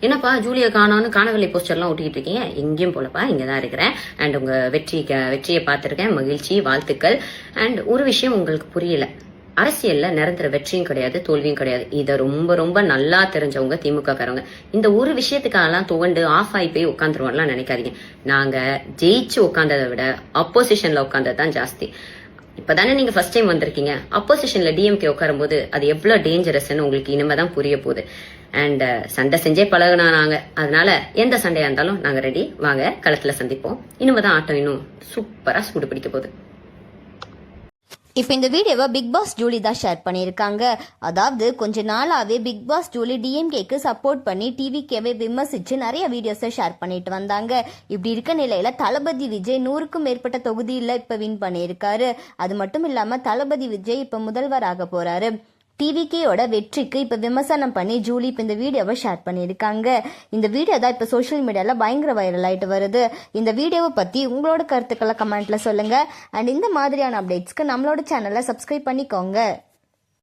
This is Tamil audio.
என்னப்பா ஜூலியை காணோன்னு காணவில்லை போஸ்டர்லாம் ஒட்டிக்கிட்டு இருக்கீங்க? எங்கேயும் போலப்பா, இங்கே தான் இருக்கிறேன். அண்ட் உங்க வெற்றியை பார்த்துருக்கேன், மகிழ்ச்சி, வாழ்த்துக்கள். அண்ட் ஒரு விஷயம் உங்களுக்கு புரியல, அரசியல்ல நிரந்தர வெற்றியும் கிடையாது, தோல்வியும் கிடையாது. இதை ரொம்ப ரொம்ப நல்லா தெரிஞ்சவங்க திமுக காரவங்க. இந்த ஒரு விஷயத்துக்காகலாம் துவண்டு ஆஃப் ஆகி போய் உட்காந்துருவோம்லாம் நினைக்காதீங்க. நாங்க ஜெயிச்சு உட்காந்ததை விட அப்போசிஷன்ல உட்காந்தது தான் ஜாஸ்தி. இப்பதானே நீங்க ஃபர்ஸ்ட் டைம் வந்திருக்கீங்க. அப்போசிஷன்ல டிஎம்கே உட்காரும் போது அது எவ்வளவு டேஞ்சரஸ்ன்னு உங்களுக்கு இனிமேதான் புரிய போகுது. அண்ட் சண்டை செஞ்சே பழகுனா நாங்க, அதனால எந்த சண்டையா இருந்தாலும் நாங்க ரெடி. வாங்க களத்துல சந்திப்போம். இனிமேதான் ஆட்டம் இன்னும் சூப்பரா சூடு பிடிக்க போகுது. இப்போ இந்த வீடியோவை பிக் பாஸ் ஜூலி தான் ஷேர் பண்ணியிருக்காங்க. அதாவது கொஞ்ச நாளாவே பிக் பாஸ் ஜூலி டிஎம்கேக்கு சப்போர்ட் பண்ணி டிவிகேவை விமர்சிச்சு நிறைய வீடியோஸை ஷேர் பண்ணிட்டு வந்தாங்க. இப்படி இருக்க நிலையில தளபதி விஜய் 100க்கும் மேற்பட்ட தொகுதியில் இப்போ வின் பண்ணியிருக்காரு. அது மட்டும் இல்லாம தளபதி விஜய் இப்போ முதல்வராக போறாரு. டிவிகேயோட வெற்றிக்கு இப்போ விமர்சனம் பண்ணி ஜூலி இப்போ இந்த வீடியோவை ஷேர் பண்ணியிருக்காங்க. இந்த வீடியோ தான் இப்போ சோஷியல் மீடியாவில் பயங்கர வைரல் ஆகிட்டு வருது. இந்த வீடியோவை பற்றி உங்களோட கருத்துக்களை கமெண்ட்டில் சொல்லுங்கள். அண்ட் இந்த மாதிரியான அப்டேட்ஸ்க்கு நம்மளோட சேனலை சப்ஸ்கிரைப் பண்ணிக்கோங்க.